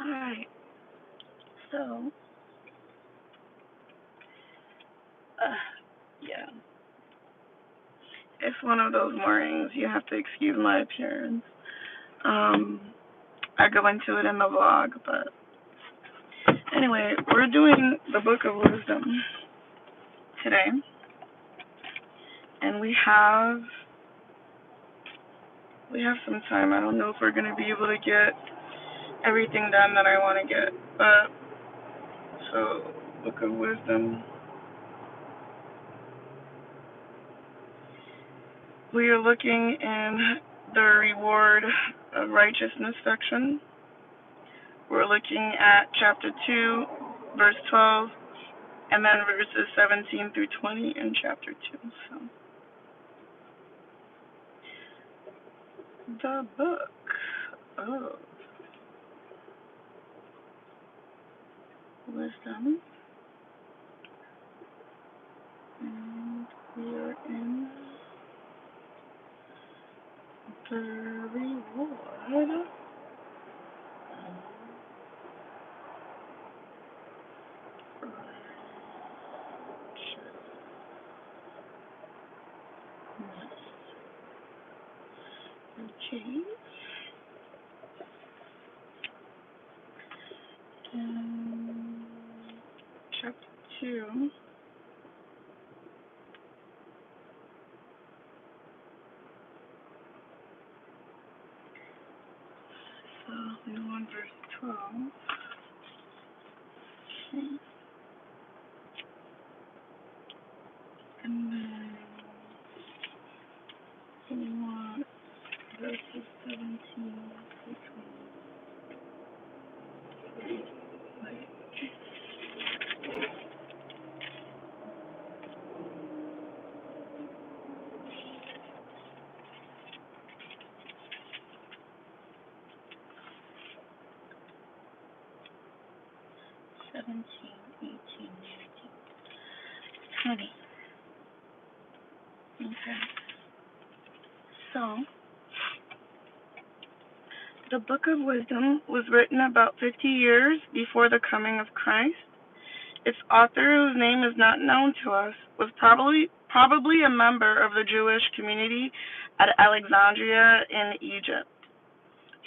Alright, so, yeah. It's one of those mornings. You have to excuse my appearance. I go into it in the vlog, but anyway, we're doing the Book of Wisdom today, and we have some time. I don't know if we're going to be able to get everything done that I want to get, but so Book of Wisdom. We are looking in the reward of righteousness section. We're looking at chapter 2, verse 12, and then verses 17 through 20 in chapter 2. So, the Book of Wisdom. And we are in the reward. Okay. Chapter 2. So we on verse 12. Okay. And then we want verses 17 through 20. Wait. 17, 18, 19, 20. Okay. So, the Book of Wisdom was written about 50 years before the coming of Christ. Its author, whose name is not known to us, was probably a member of the Jewish community at Alexandria in Egypt.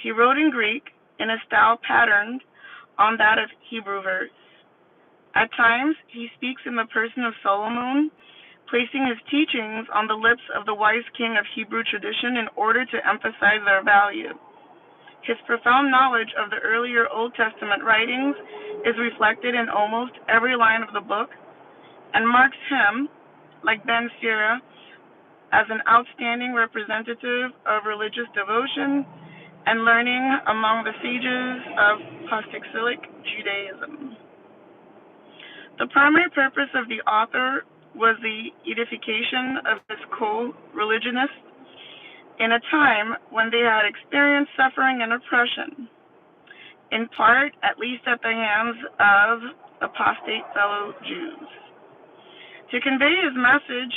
He wrote in Greek in a style patterned on that of Hebrew verse. At times, he speaks in the person of Solomon, placing his teachings on the lips of the wise king of Hebrew tradition in order to emphasize their value. His profound knowledge of the earlier Old Testament writings is reflected in almost every line of the book and marks him, like Ben Sira, as an outstanding representative of religious devotion and learning among the sages of Apostolic Judaism. The primary purpose of the author was the edification of his co-religionists in a time when they had experienced suffering and oppression, in part, at least at the hands of apostate fellow Jews. To convey his message,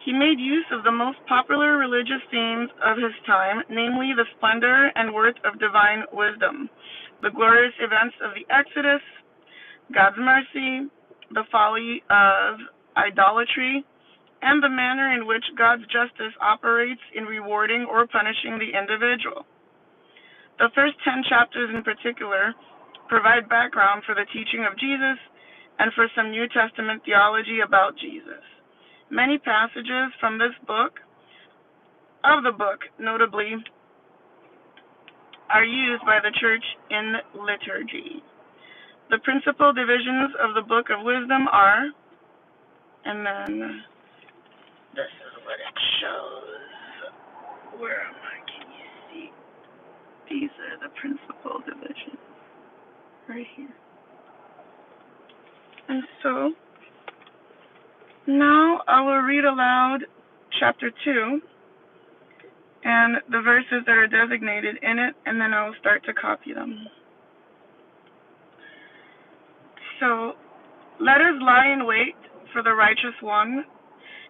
he made use of the most popular religious themes of his time, namely the splendor and worth of divine wisdom, the glorious events of the Exodus, God's mercy, the folly of idolatry, and the manner in which God's justice operates in rewarding or punishing the individual. The first 10 chapters in particular provide background for the teaching of Jesus and for some New Testament theology about Jesus. Many passages from this book, notably, are used by the church in liturgy. The principal divisions of the Book of Wisdom are, and then this is what it shows. Where am I? Can you see? These are the principal divisions right here. And so, now I will read aloud chapter 2 and the verses that are designated in it, and then I will start to copy them. So, let us lie in wait for the righteous one,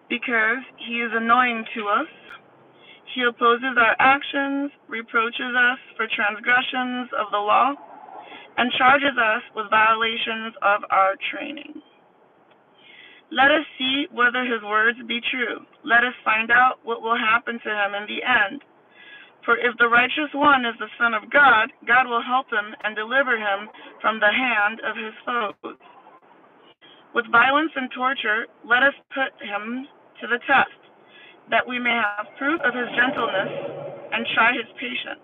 because he is annoying to us. He opposes our actions, reproaches us for transgressions of the law, and charges us with violations of our training. Let us see whether his words be true. Let us find out what will happen to him in the end. For if the righteous one is the Son of God, God will help him and deliver him from the hand of his foes. With violence and torture, let us put him to the test, that we may have proof of his gentleness and try his patience.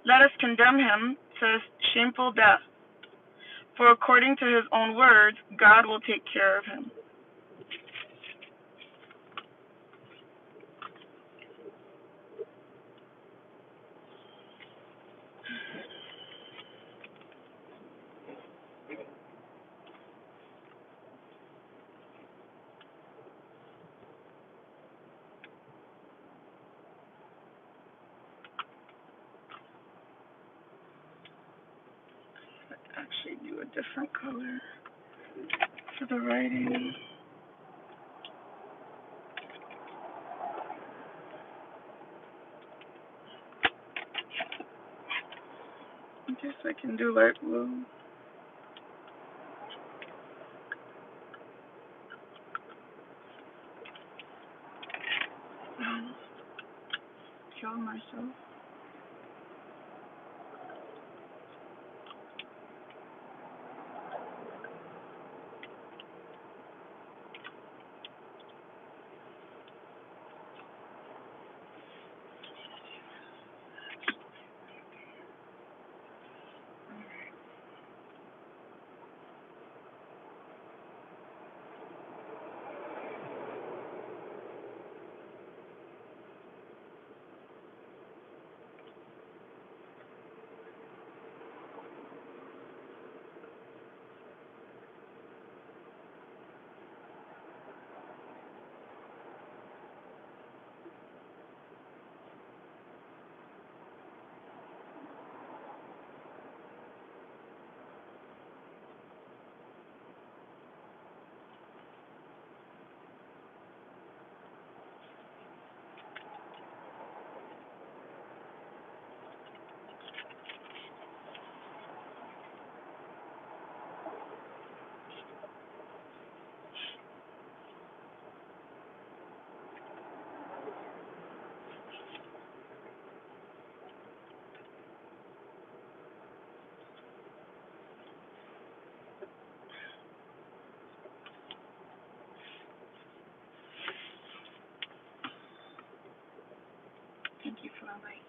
Let us condemn him to shameful death, for according to his own words, God will take care of him. Actually do a different color for the writing. I guess I can do light blue. Kill myself. Thank you for the like.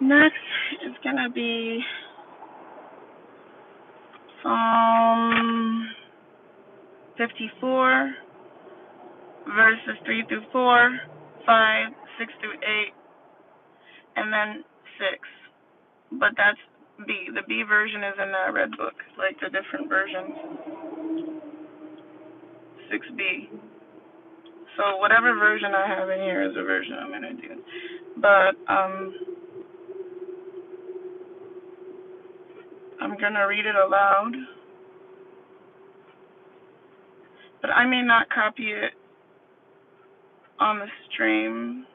Next is going to be Psalm 54, verses 3 through 4, 5, 6 through 8, and then 6. But that's B. The B version is in the red book, like the different versions. 6B. So whatever version I have in here is the version I'm going to do. But I'm going to read it aloud. But I may not copy it on the stream.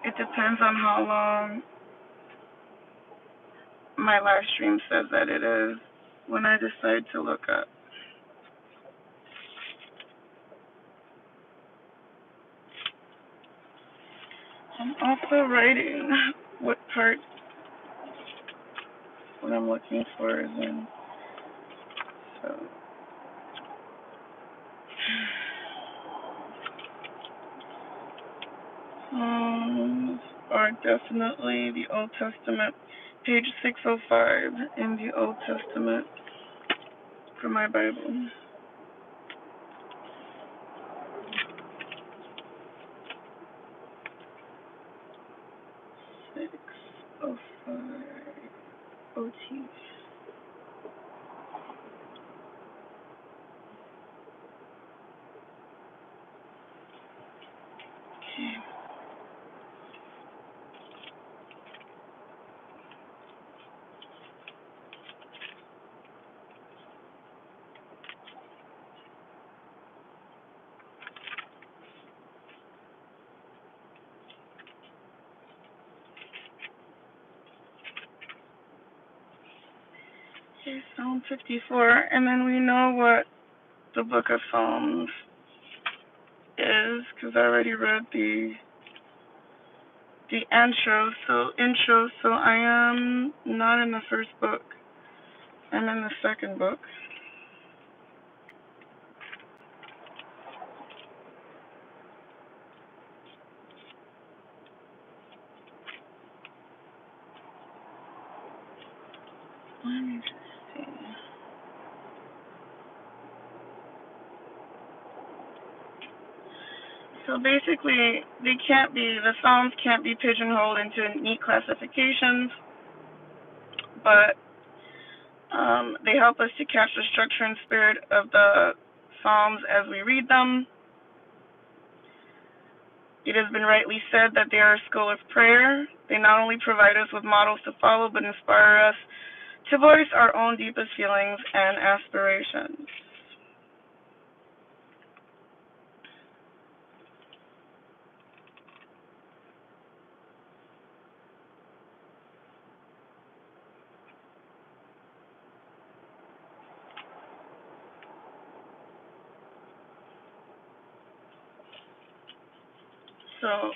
It depends on how long my live stream says that it is when I decide to look up. I'm also writing what part what I'm looking for is in. So are definitely the Old Testament, page 605 in the Old Testament for my Bible. 605 OT. Okay. Okay, Psalm 54, and then we know what the book of Psalms is, because I already read the intro, so I am not in the first book. I'm in the second book. Let me just see. So basically, the Psalms can't be pigeonholed into neat classifications, but they help us to catch the structure and spirit of the Psalms as we read them. It has been rightly said that they are a school of prayer. They not only provide us with models to follow, but inspire us to voice our own deepest feelings and aspirations. So,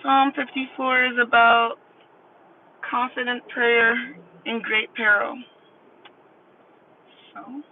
Psalm 54 is about confident prayer in great peril. So,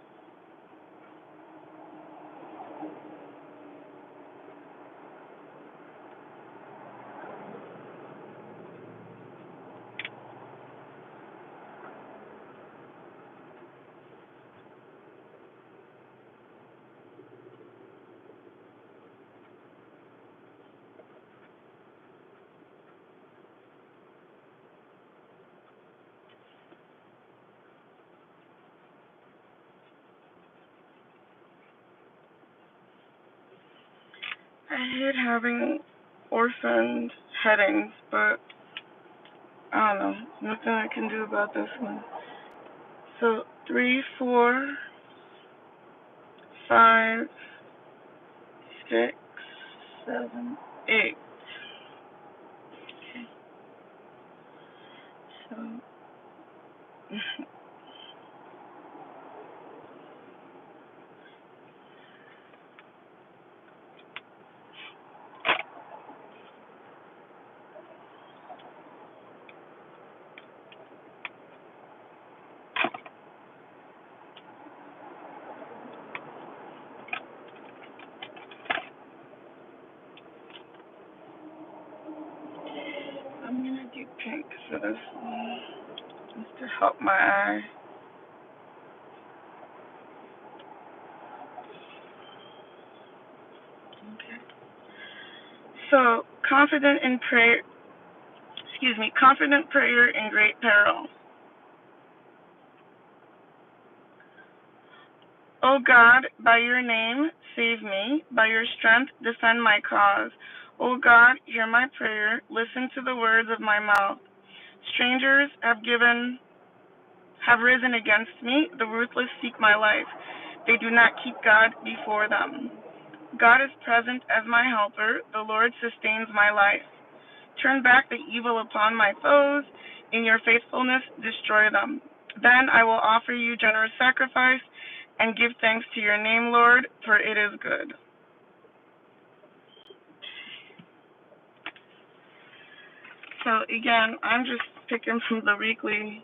I hate having orphaned headings, but I don't know. Nothing I can do about this one. So 3, 4, 5, 6, 7, 8. Okay. So to help my eye. Okay. So, confident prayer in great peril. O God, by your name, save me. By your strength, defend my cause. O God, hear my prayer. Listen to the words of my mouth. Strangers have risen against me. The ruthless seek my life. They do not keep God before them. God is present as my helper. The Lord sustains my life. Turn back the evil upon my foes. In your faithfulness, destroy them. Then I will offer you generous sacrifice and give thanks to your name, Lord, for it is good. So again, I'm just picking from the weekly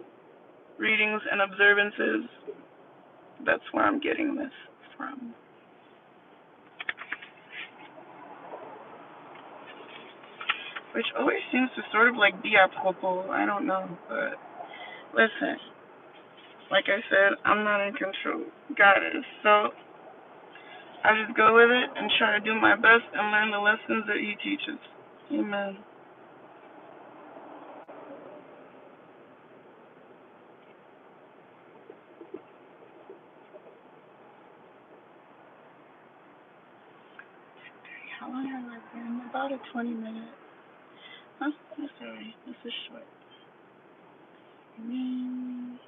readings and observances. That's where I'm getting this from. Which always seems to sort of like be apropos. I don't know, but listen, like I said, I'm not in control. God is. So I just go with it and try to do my best and learn the lessons that He teaches. Amen. How long have I been? About a 20-minute. Huh? That's alright. This is short. Amen.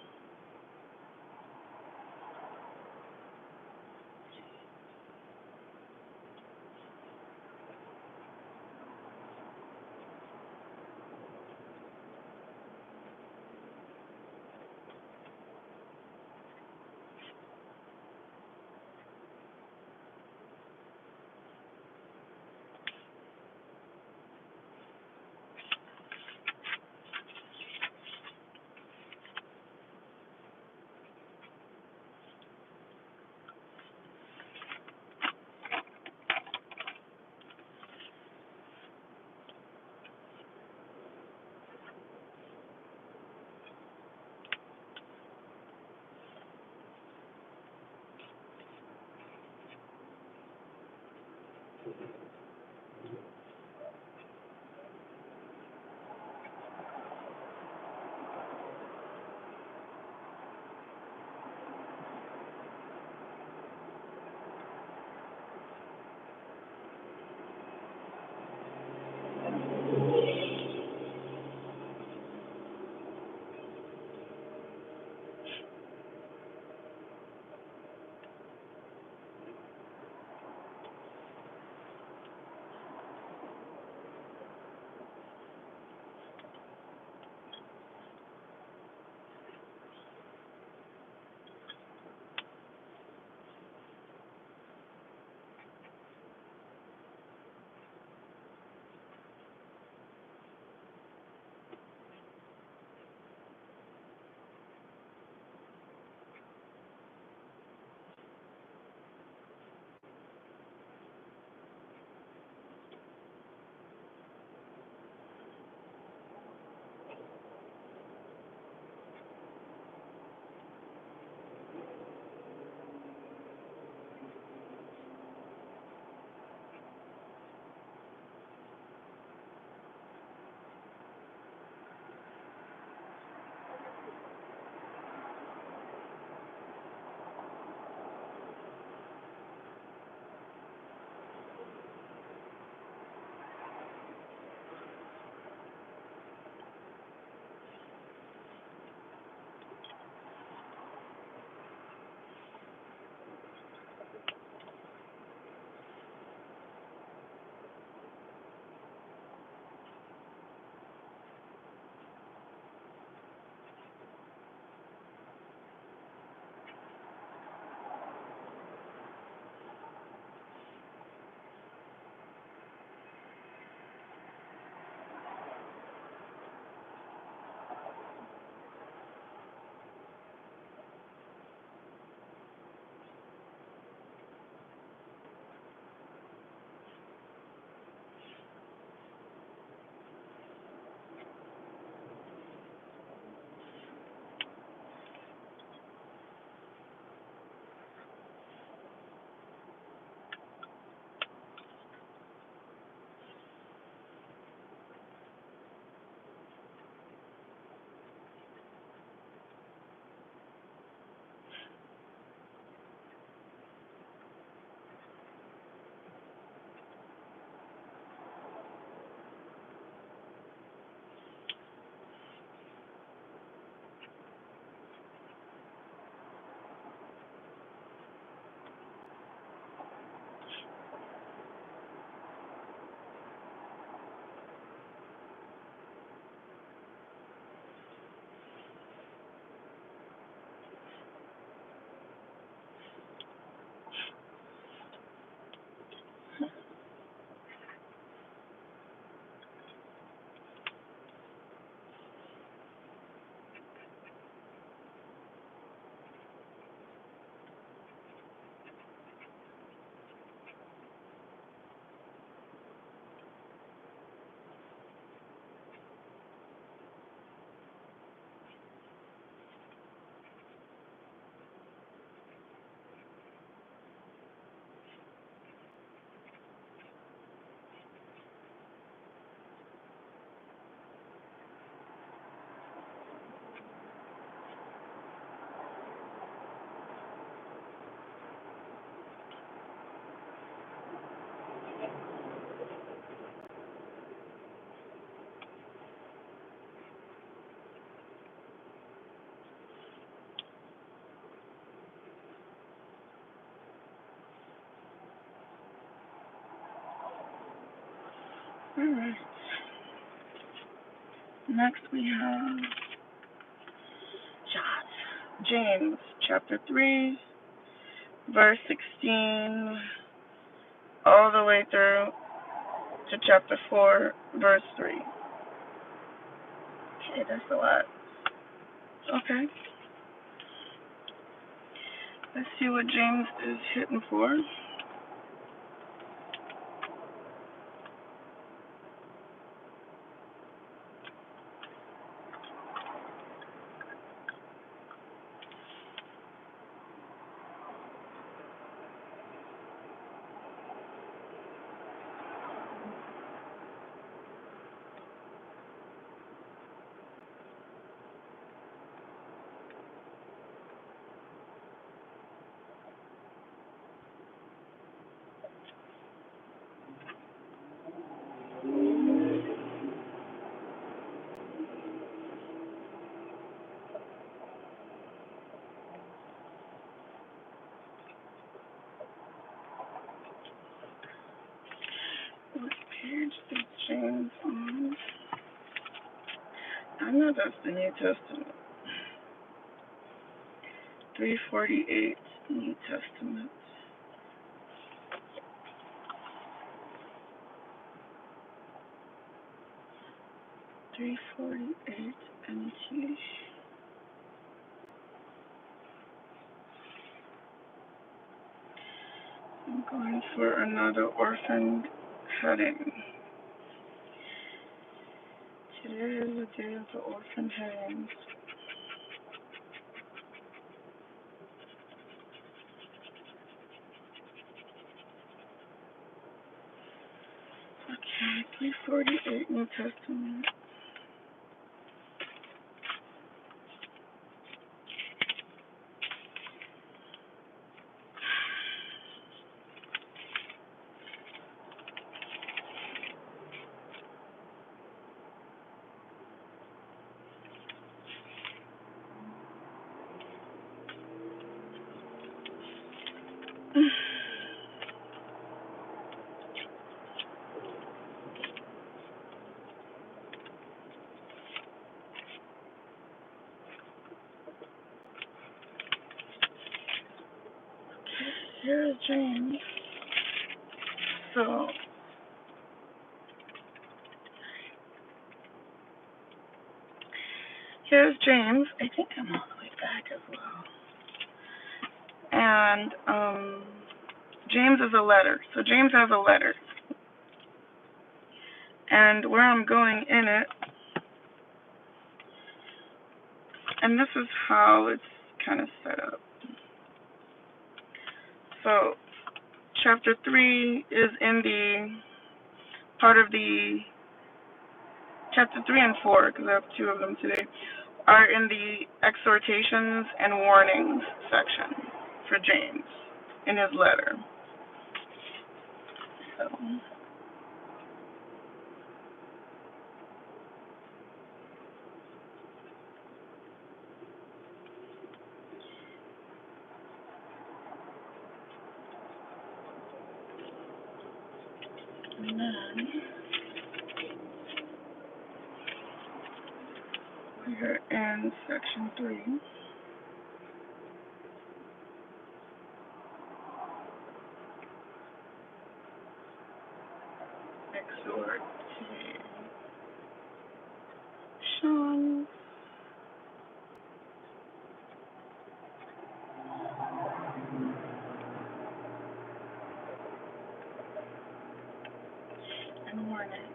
Alright. Next we have James chapter 3, verse 16, all the way through to chapter 4, verse 3. Okay, that's a lot. Okay. Let's see what James is hitting for. What page is James on? I know that's the New Testament. 348, New Testament. NT. I'm going for another orphan heading. Today is the day of the orphan headings. Okay, 348 New Testament. Here's James. So, here's James. I think I'm all the way back as well. And James is a letter. So James has a letter. And where I'm going in it, and this is how it's kind of set up. So chapter 3 is in the part of the chapter 3 and 4, because I have two of them today, are in the exhortations and warnings section for James in his letter. So, and then we're in section 3. Exhortation and warning.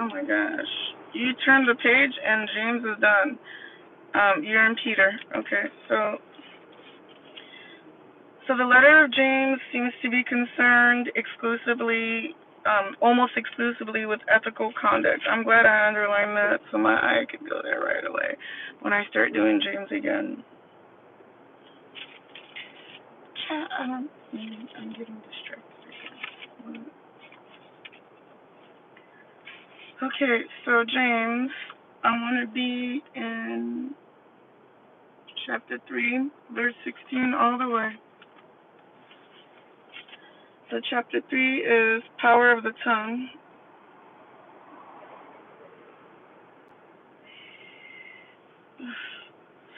Oh my gosh. You turn the page and James is done. You're in Peter. Okay, so the letter of James seems to be concerned exclusively, almost exclusively with ethical conduct. I'm glad I underlined that so my eye could go there right away when I start doing James again. I'm getting distracted again. Okay, so James, I want to be in chapter 3, verse 16 all the way. So chapter 3 is power of the tongue.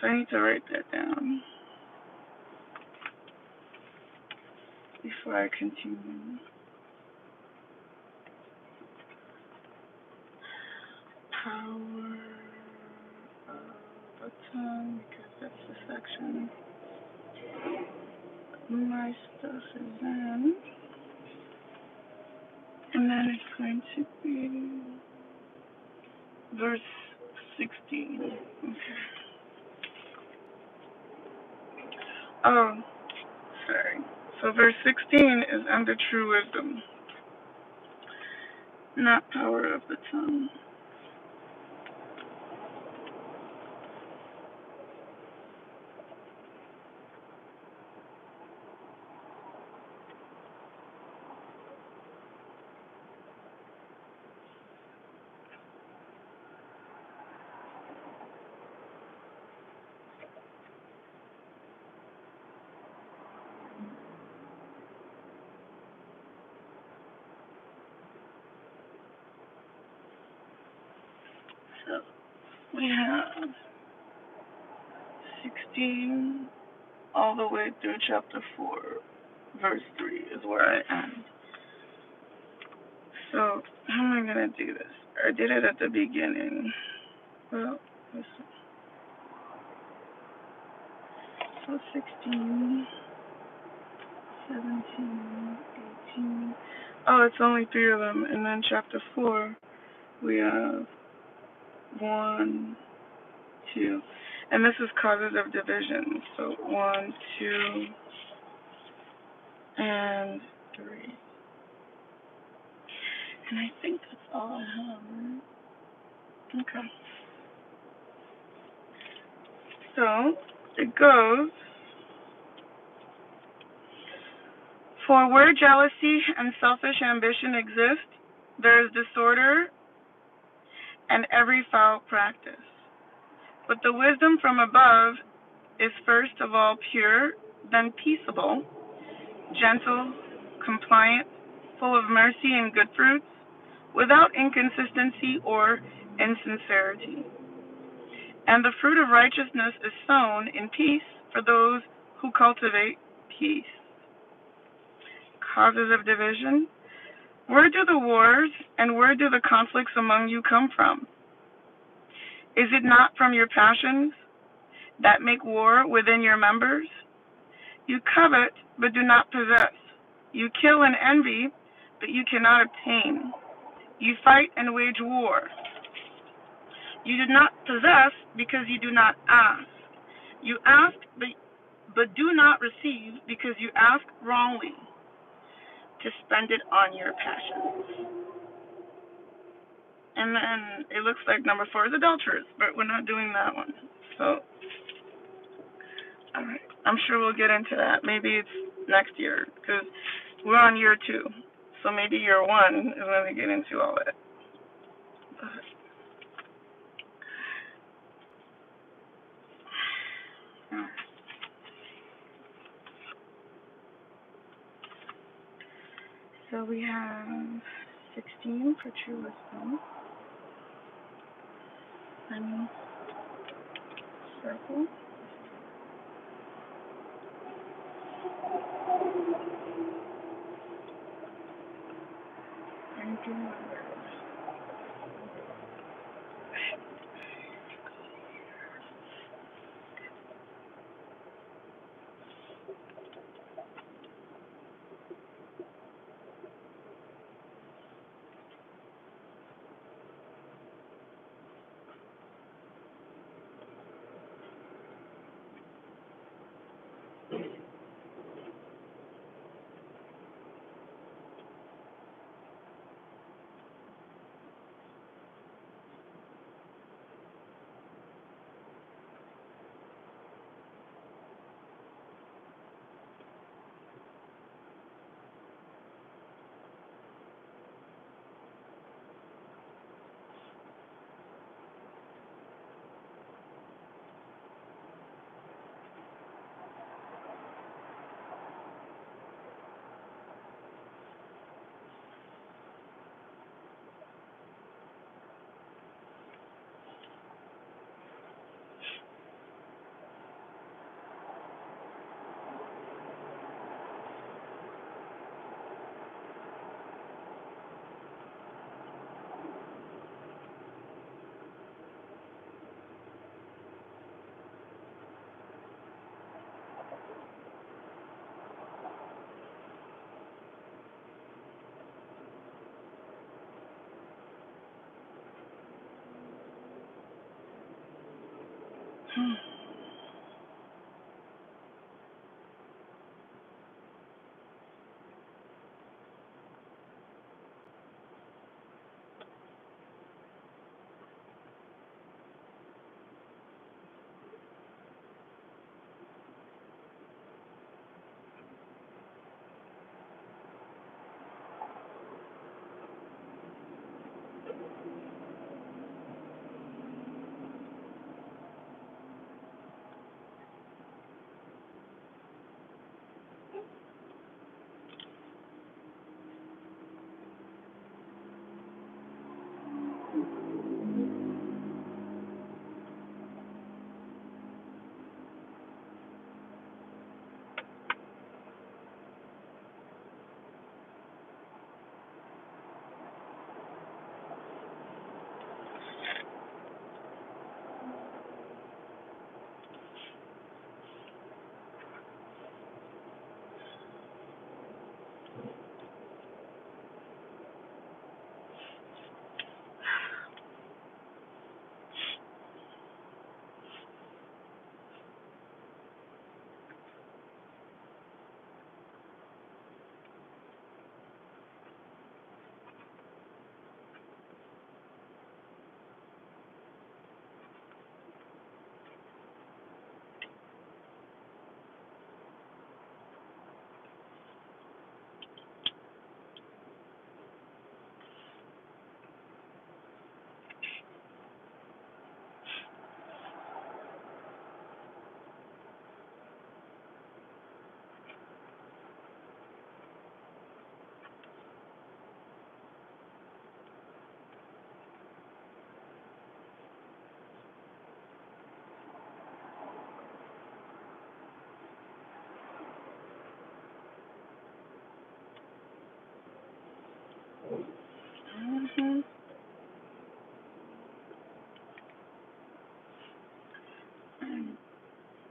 So I need to write that down before I continue. Power of the tongue, because that's the section my stuff is in. And then it's going to be verse 16. Okay. Oh, sorry. So verse 16 is under true wisdom, not power of the tongue. So we have 16 all the way through chapter 4, verse 3 is where I end. So how am I going to do this? I did it at the beginning. Well, listen. So 16, 17, 18. Oh, it's only 3 of them. And then chapter 4, we have 1, 2. And this is causes of division. So 1, 2, and 3. And I think that's all I have, right? Okay. So it goes, for where jealousy and selfish ambition exist, there is disorder and every foul practice. But the wisdom from above is first of all pure, then peaceable, gentle, compliant, full of mercy and good fruits, without inconsistency or insincerity. And the fruit of righteousness is sown in peace for those who cultivate peace. Causes of division. Where do the wars and where do the conflicts among you come from? Is it not from your passions that make war within your members? You covet, but do not possess. You kill and envy, but you cannot obtain. You fight and wage war. You do not possess because you do not ask. You ask, but do not receive because you ask wrongly to spend it on your passions. And then it looks like number 4 is adulterers, but we're not doing that one. So, all right. I'm sure we'll get into that. Maybe it's next year, because we're on year 2. So maybe year 1 is when we get into all that. So we have 16 for true wisdom. And circle. And do numbers. Mhm.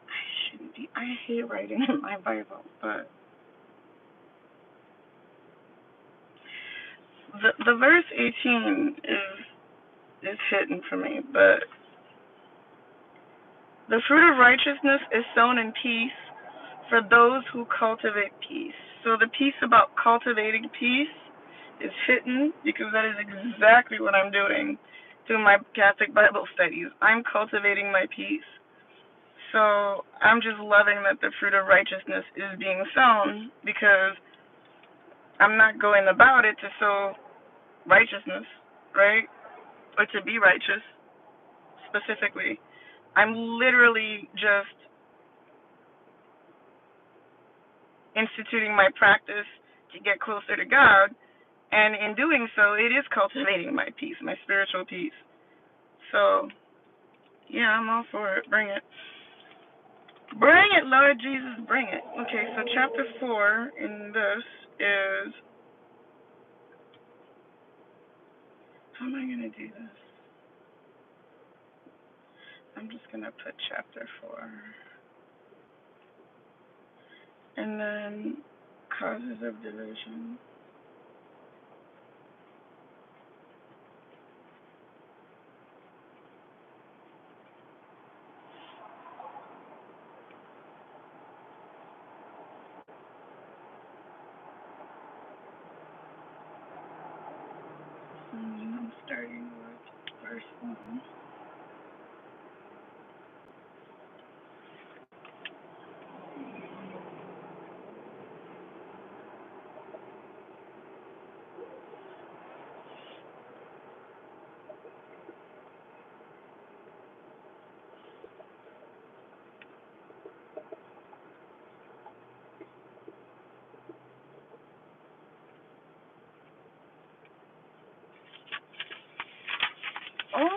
I shouldn't be. I hate writing in my Bible, but the verse 18 is hidden for me. But the fruit of righteousness is sown in peace for those who cultivate peace. So the piece about cultivating peace is hidden because that is exactly what I'm doing through my Catholic Bible studies. I'm cultivating my peace. So I'm just loving that the fruit of righteousness is being sown because I'm not going about it to sow righteousness, right? Or to be righteous specifically. I'm literally just instituting my practice to get closer to God. And in doing so, it is cultivating my peace, my spiritual peace. So, yeah, I'm all for it. Bring it. Bring it, Lord Jesus, bring it. Okay, so chapter 4 in this is. How am I going to do this? I'm just going to put chapter 4. And then causes of division. I'm starting with verse 1. Oh,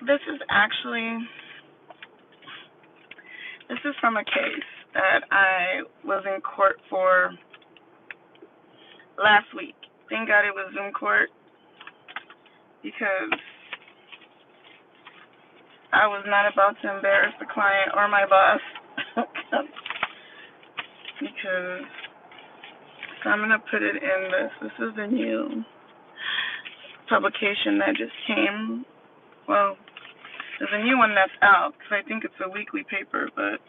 This is actually, this is from a case that I was in court for last week. Thank God it was Zoom court because I was not about to embarrass the client or my boss. Because, so I'm going to put it in this. This is the new publication that just came. Well, there's a new one that's out because I think it's a weekly paper, but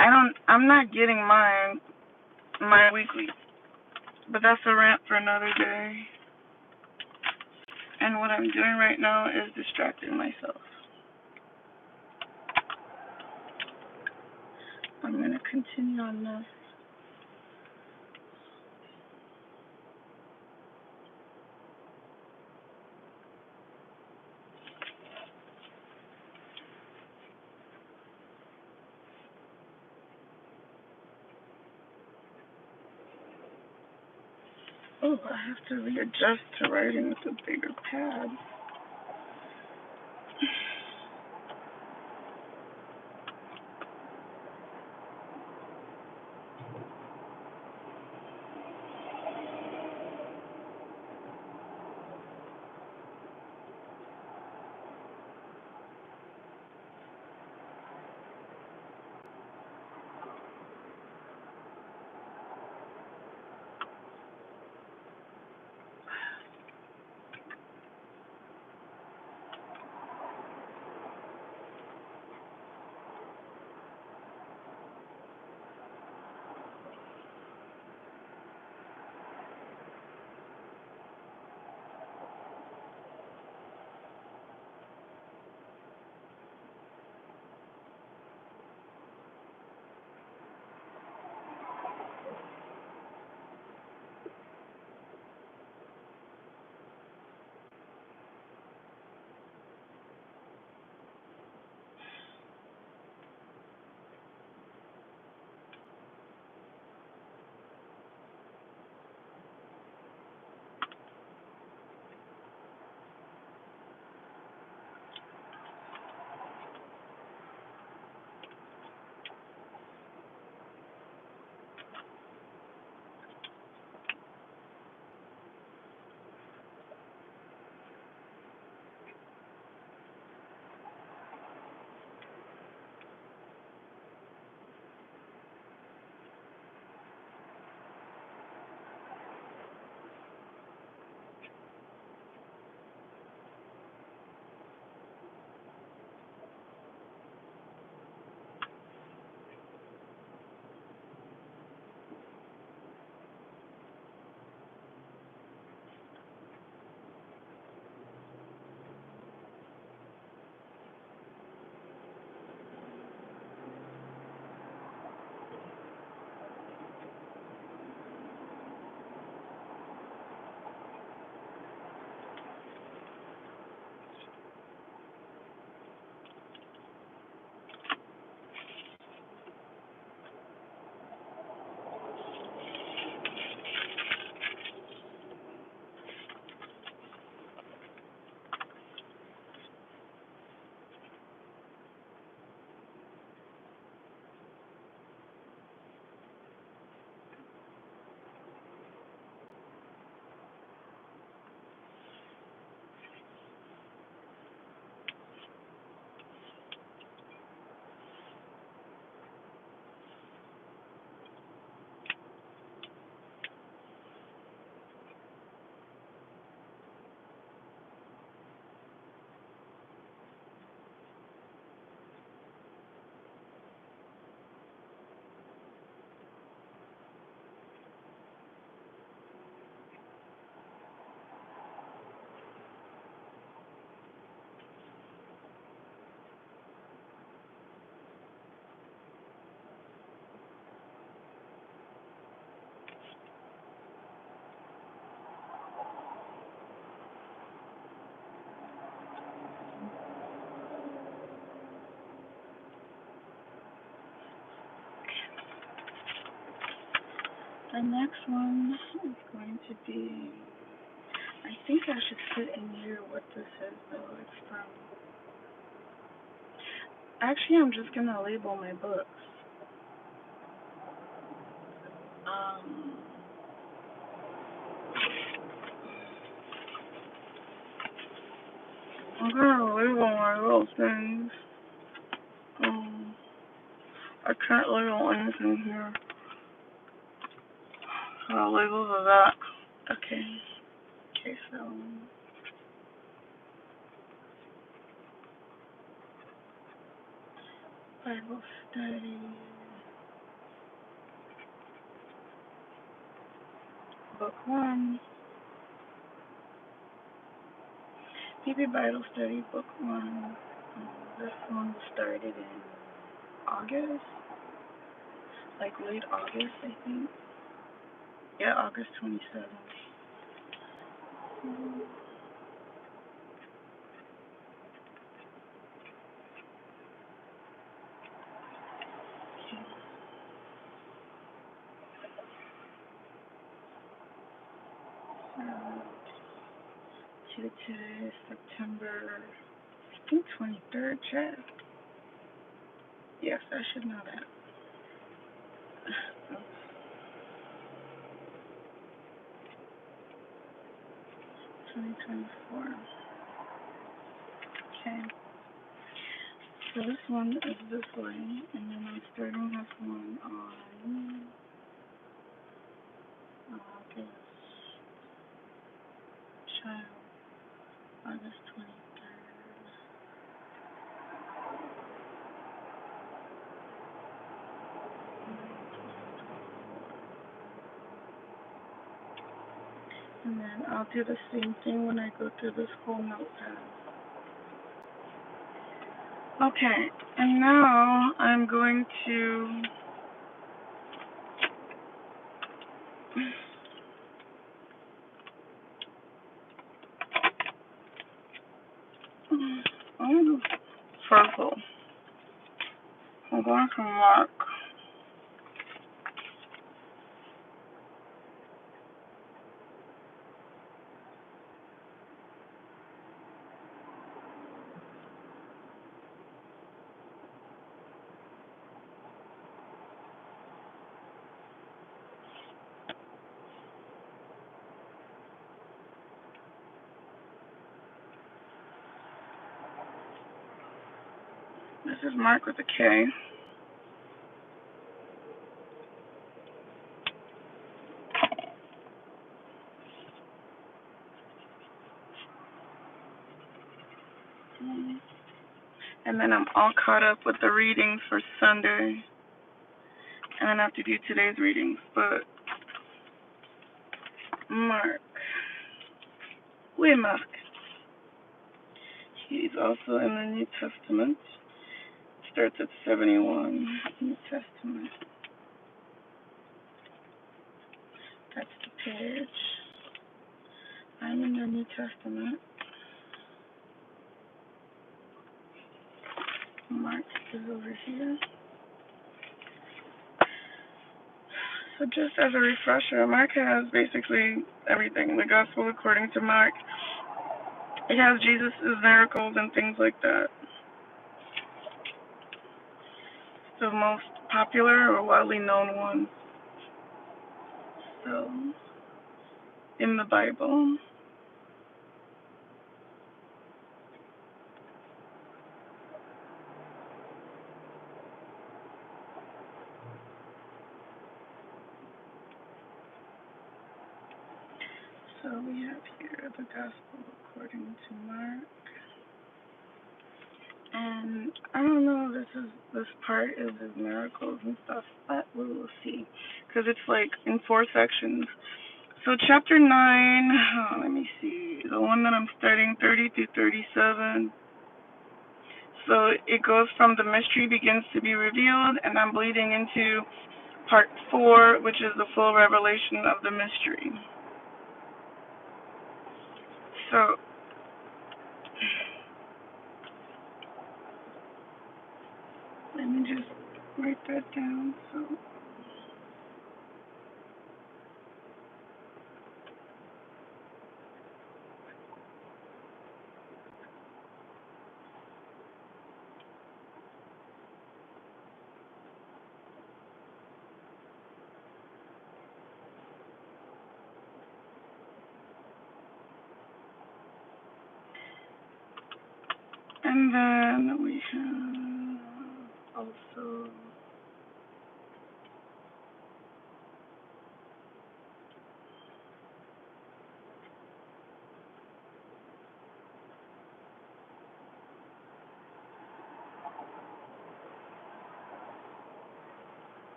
I'm not getting my weekly. But that's a rant for another day. And what I'm doing right now is distracting myself. I'm going to continue on this. Oh, I have to readjust to writing with a bigger pad. The next one is going to be, I think I should put in here what this is though. It's from Actually, I'm just gonna label my books. Um, I'm gonna label my little things. Um, I can't label anything here. So labels of that. Okay. Okay, so Bible study, book 1. Bibi Bible study, book 1. This one started in August, like late August, I think. Yeah, August 27th. To today, September, I think 23rd, chat. Yes, I should know that. 2024. Okay. So this one is this way, and then I'm starting this one on August, child, August 23rd. And then I'll do the same thing when I go through this whole notepad. Okay, and now I'm going to I'm going to circle. I'm going to mark. This is Mark with a K. And then I'm all caught up with the readings for Sunday. And then I have to do today's readings. But Mark. Mark. He's also in the New Testament. Starts at 71. New Testament. That's the page. I'm in the New Testament. Mark is over here. So just as a refresher, Mark has basically everything. The Gospel according to Mark. It has Jesus' miracles and things like that. The most popular or widely known ones. So, in the Bible. So we have here the Gospel according to Mark. And I don't know if this part is his miracles and stuff, but we will see. Because it's like in 4 sections. So chapter 9, let me see, the one that I'm studying, 30 through 37. So it goes from the mystery begins to be revealed, and I'm bleeding into part 4, which is the full revelation of the mystery. So let me just write that down. So And then we have also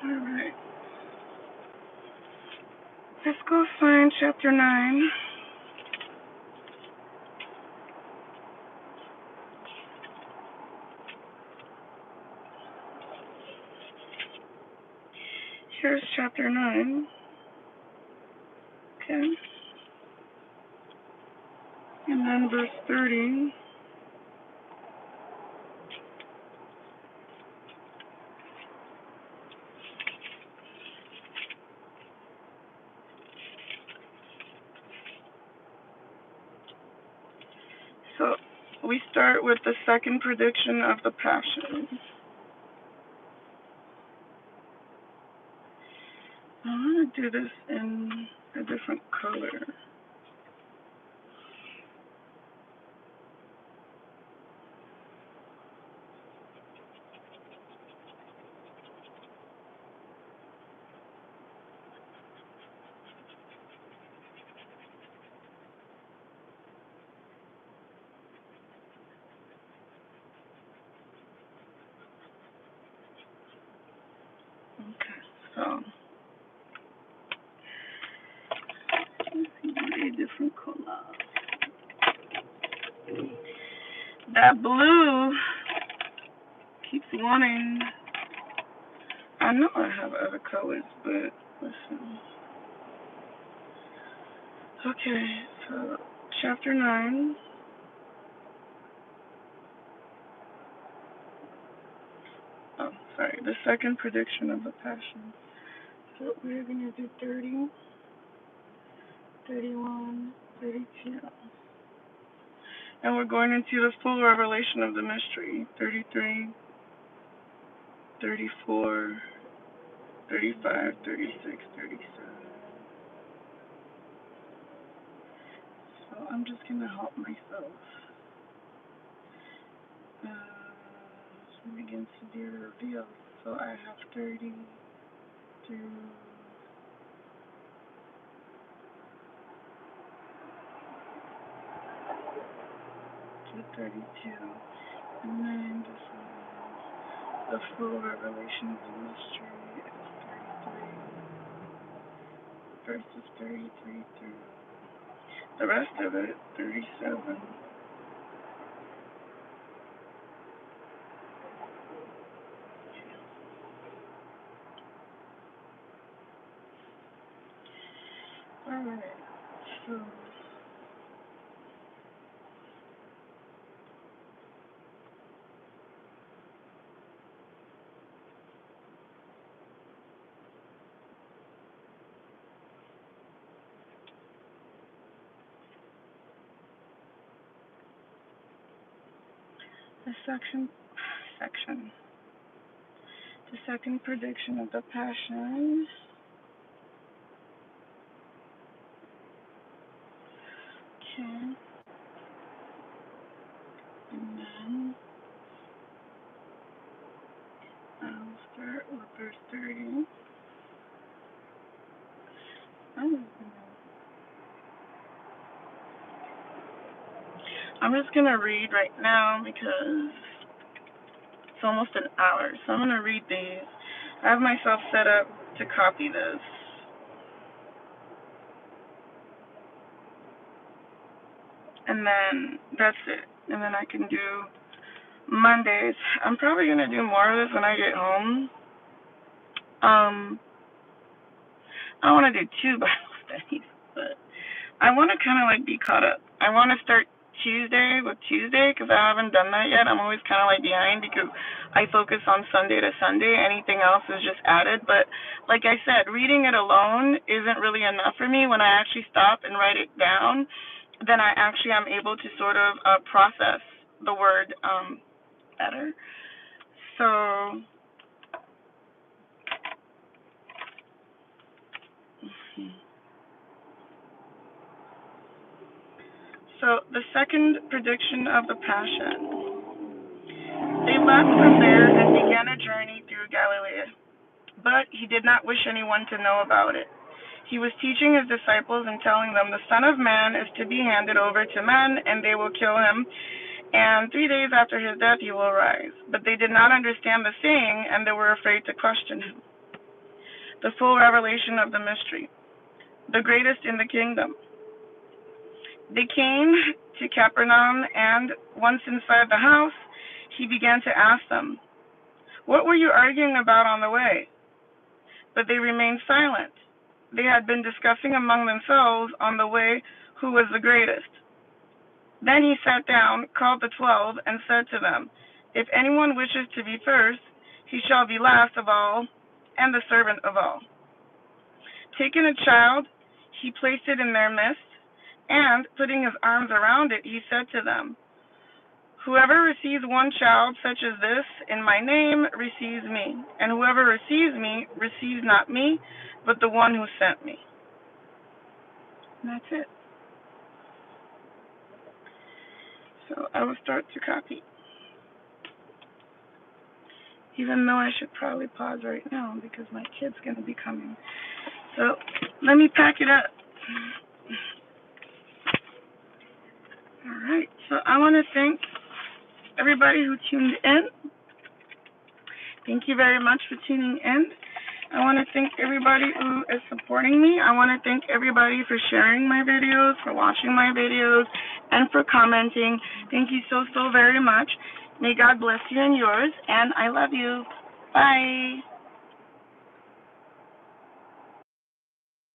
alright. Let's go find chapter 9. Here's chapter 9. Okay. And then verse 30. So we start with the second prediction of the Passion. I want to do this in a different color. Okay, so let's see, a different color. That blue keeps wanting. I know I have other colors, but listen. Okay, so chapter 9. Oh, sorry, the second prediction of the Passion. So we're going to do 30, 31, 32. And we're going into the full revelation of the mystery. 33, 34, 35, 36, 37. So I'm just going to help myself. Begins to be revealed. So I have 30 through 32. And then this is the full revelation of the mystery is 33, verses 33 through the rest of it, 37. Alright, so the second prediction of the Passion. Okay. And then I'll start with verse 30. I'm just going to read right now because it's almost an hour. So I'm going to read these. I have myself set up to copy this. And then that's it. And then I can do Mondays. I'm probably going to do more of this when I get home. I want to do 2 Bible studies, but I want to kind of like be caught up. I want to start Tuesday with Tuesday because I haven't done that yet. I'm always kind of like behind because I focus on Sunday to Sunday. Anything else is just added. But like I said, reading it alone isn't really enough for me. When I actually stop and write it down, then I actually am able to sort of process the word better. So So, the second prediction of the Passion. They left from there and began a journey through Galilee, but he did not wish anyone to know about it. He was teaching his disciples and telling them, "The Son of Man is to be handed over to men, and they will kill him, and 3 days after his death he will rise." But they did not understand the saying, and they were afraid to question him. The full revelation of the mystery, the greatest in the kingdom. They came to Capernaum, and once inside the house, he began to ask them, "What were you arguing about on the way?" But they remained silent. They had been discussing among themselves on the way who was the greatest. Then he sat down, called the 12, and said to them, "If anyone wishes to be first, he shall be last of all and the servant of all." Taking a child, he placed it in their midst, and putting his arms around it, he said to them, "Whoever receives one child such as this in my name receives me, and whoever receives me receives not me, but the one who sent me." And that's it. So I will start to copy, even though I should probably pause right now because my kid's going to be coming. So let me pack it up. All right. So I want to thank everybody who tuned in. Thank you very much for tuning in. I want to thank everybody who is supporting me. I want to thank everybody for sharing my videos, for watching my videos, and for commenting. Thank you so very much. May God bless you and yours, and I love you. Bye.